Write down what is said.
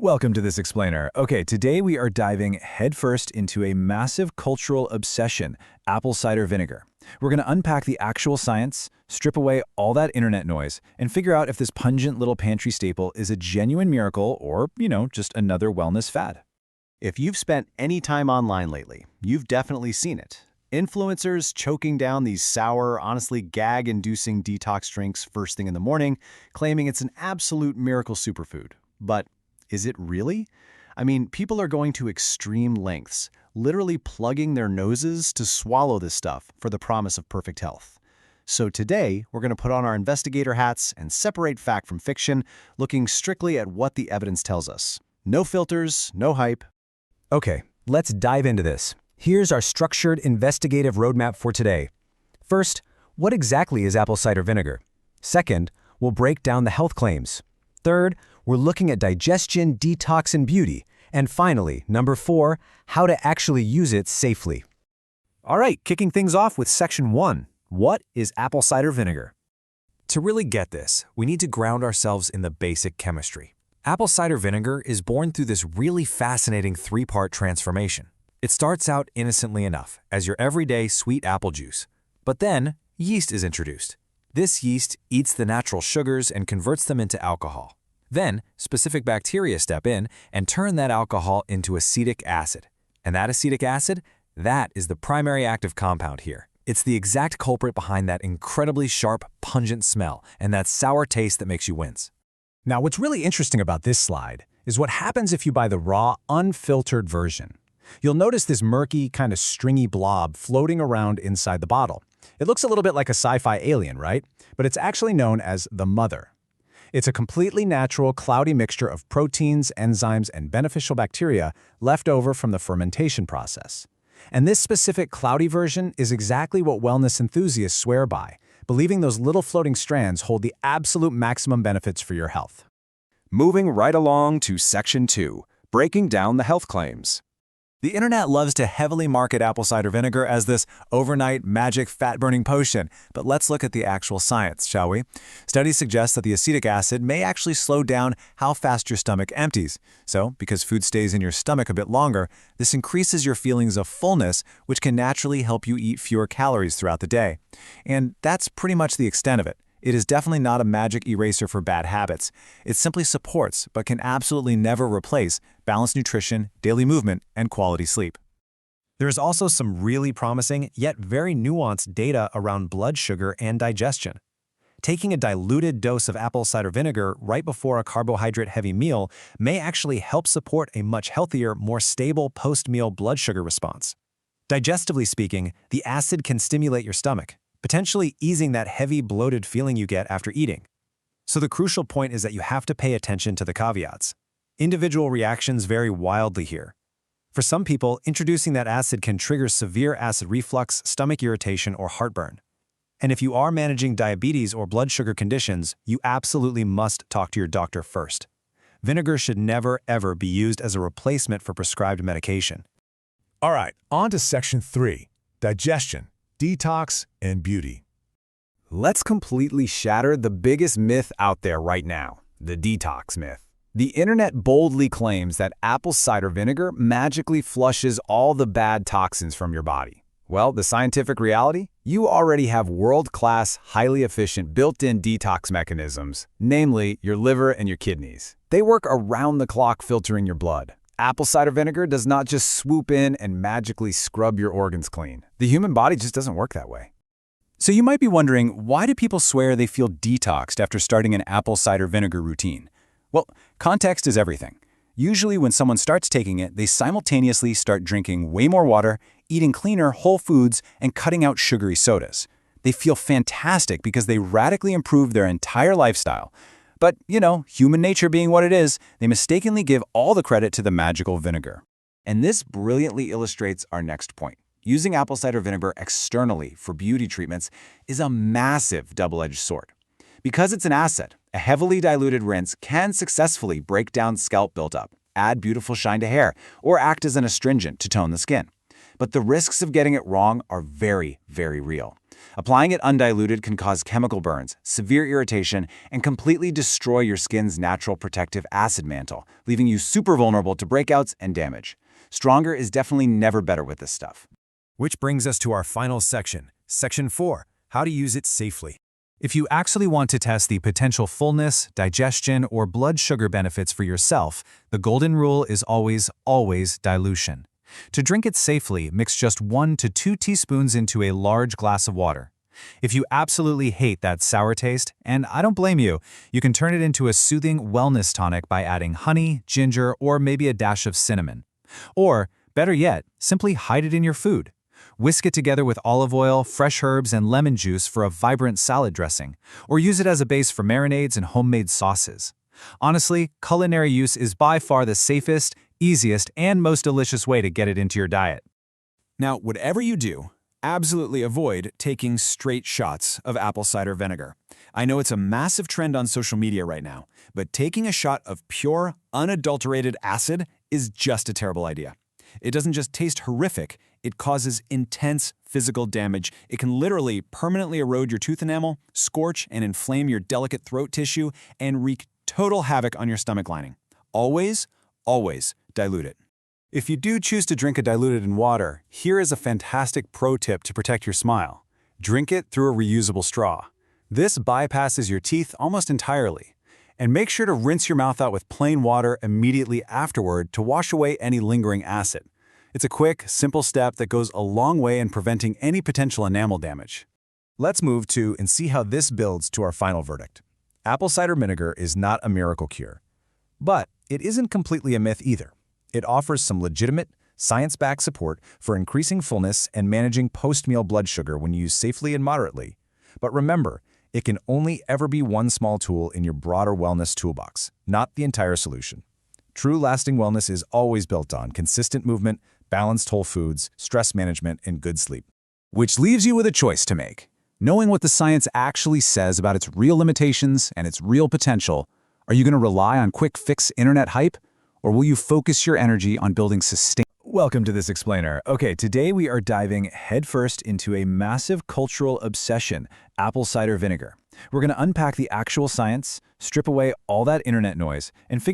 Welcome to This Explainer. Okay, today we are diving headfirst into a massive cultural obsession, apple cider vinegar. We're going to unpack the actual science, strip away all that internet noise, and figure out if this pungent little pantry staple is a genuine miracle or, just another wellness fad. If you've spent any time online lately, you've definitely seen it. Influencers choking down these sour, honestly gag-inducing detox drinks first thing in the morning, claiming it's an absolute miracle superfood. But is it really? I mean, people are going to extreme lengths, literally plugging their noses to swallow this stuff for the promise of perfect health. So today, we're going to put on our investigator hats and separate fact from fiction, looking strictly at what the evidence tells us. No filters, no hype. Okay, let's dive into this. Here's our structured investigative roadmap for today. First, what exactly is apple cider vinegar? Second, we'll break down the health claims. Third, we're looking at digestion, detox, and beauty. And finally, number 4, how to actually use it safely. All right, kicking things off with Section 1. What is apple cider vinegar? To really get this, we need to ground ourselves in the basic chemistry. Apple cider vinegar is born through this really fascinating 3-part transformation. It starts out innocently enough, as your everyday sweet apple juice. But then, yeast is introduced. This yeast eats the natural sugars and converts them into alcohol. Then, specific bacteria step in and turn that alcohol into acetic acid. And that acetic acid, that is the primary active compound here. It's the exact culprit behind that incredibly sharp, pungent smell and that sour taste that makes you wince. Now, what's really interesting about this slide is what happens if you buy the raw, unfiltered version. You'll notice this murky, kind of stringy blob floating around inside the bottle. It looks a little bit like a sci-fi alien, right? But it's actually known as the mother. It's a completely natural, cloudy mixture of proteins, enzymes, and beneficial bacteria left over from the fermentation process. And this specific cloudy version is exactly what wellness enthusiasts swear by, believing those little floating strands hold the absolute maximum benefits for your health. Moving right along to Section 2, breaking down the health claims. The internet loves to heavily market apple cider vinegar as this overnight magic fat-burning potion, but let's look at the actual science, shall we? Studies suggest that the acetic acid may actually slow down how fast your stomach empties. So, because food stays in your stomach a bit longer, this increases your feelings of fullness, which can naturally help you eat fewer calories throughout the day. And that's pretty much the extent of it. It is definitely not a magic eraser for bad habits. It simply supports, but can absolutely never replace, balanced nutrition, daily movement, and quality sleep. There is also some really promising, yet very nuanced data around blood sugar and digestion. Taking a diluted dose of apple cider vinegar right before a carbohydrate-heavy meal may actually help support a much healthier, more stable post-meal blood sugar response. Digestively speaking, the acid can stimulate your stomach, potentially easing that heavy, bloated feeling you get after eating. So the crucial point is that you have to pay attention to the caveats. Individual reactions vary wildly here. For some people, introducing that acid can trigger severe acid reflux, stomach irritation, or heartburn. And if you are managing diabetes or blood sugar conditions, you absolutely must talk to your doctor first. Vinegar should never, ever be used as a replacement for prescribed medication. All right, on to Section 3, digestion, detox, and beauty. Let's completely shatter the biggest myth out there right now, the detox myth. The internet boldly claims that apple cider vinegar magically flushes all the bad toxins from your body. Well, the scientific reality? You already have world-class, highly efficient built-in detox mechanisms, namely your liver and your kidneys. They work around the clock filtering your blood. Apple cider vinegar does not just swoop in and magically scrub your organs clean. The human body just doesn't work that way. So you might be wondering, why do people swear they feel detoxed after starting an apple cider vinegar routine? Well, context is everything. Usually when someone starts taking it, they simultaneously start drinking way more water, eating cleaner whole foods, and cutting out sugary sodas. They feel fantastic because they radically improve their entire lifestyle. But, human nature being what it is, they mistakenly give all the credit to the magical vinegar. And this brilliantly illustrates our next point. Using apple cider vinegar externally for beauty treatments is a massive double-edged sword. Because it's an acid, a heavily diluted rinse can successfully break down scalp buildup, add beautiful shine to hair, or act as an astringent to tone the skin. But the risks of getting it wrong are very, very real. Applying it undiluted can cause chemical burns, severe irritation, and completely destroy your skin's natural protective acid mantle, leaving you super vulnerable to breakouts and damage. Stronger is definitely never better with this stuff. Which brings us to our final section, Section 4, how to use it safely. If you actually want to test the potential fullness, digestion, or blood sugar benefits for yourself, the golden rule is always dilution. To drink it safely, mix just 1 to 2 teaspoons into a large glass of water. If you absolutely hate that sour taste, and I don't blame you, you can turn it into a soothing wellness tonic by adding honey, ginger, or maybe a dash of cinnamon. Or, better yet, simply hide it in your food. Whisk it together with olive oil, fresh herbs, and lemon juice for a vibrant salad dressing, or use it as a base for marinades and homemade sauces. Honestly, culinary use is by far the safest, easiest, and most delicious way to get it into your diet. Now, whatever you do, absolutely avoid taking straight shots of apple cider vinegar. I know it's a massive trend on social media right now, but taking a shot of pure, unadulterated acid is just a terrible idea. It doesn't just taste horrific, it causes intense physical damage. It can literally permanently erode your tooth enamel, scorch and inflame your delicate throat tissue, and wreak total havoc on your stomach lining. Always dilute it. If you do choose to drink it diluted in water, here is a fantastic pro tip to protect your smile. Drink it through a reusable straw. This bypasses your teeth almost entirely. And make sure to rinse your mouth out with plain water immediately afterward to wash away any lingering acid. It's a quick, simple step that goes a long way in preventing any potential enamel damage. Let's move to and see how this builds to our final verdict. Apple cider vinegar is not a miracle cure. But it isn't completely a myth either. It offers some legitimate, science-backed support for increasing fullness and managing post-meal blood sugar when used safely and moderately. But remember, it can only ever be one small tool in your broader wellness toolbox, not the entire solution. True lasting wellness is always built on consistent movement, balanced whole foods, stress management, and good sleep. Which leaves you with a choice to make. Knowing what the science actually says about its real limitations and its real potential, are you going to rely on quick fix internet hype? Or will you focus your energy on building sustainable? Welcome to this explainer. Okay, today we are diving headfirst into a massive cultural obsession, apple cider vinegar. We're going to unpack the actual science, strip away all that internet noise, and figure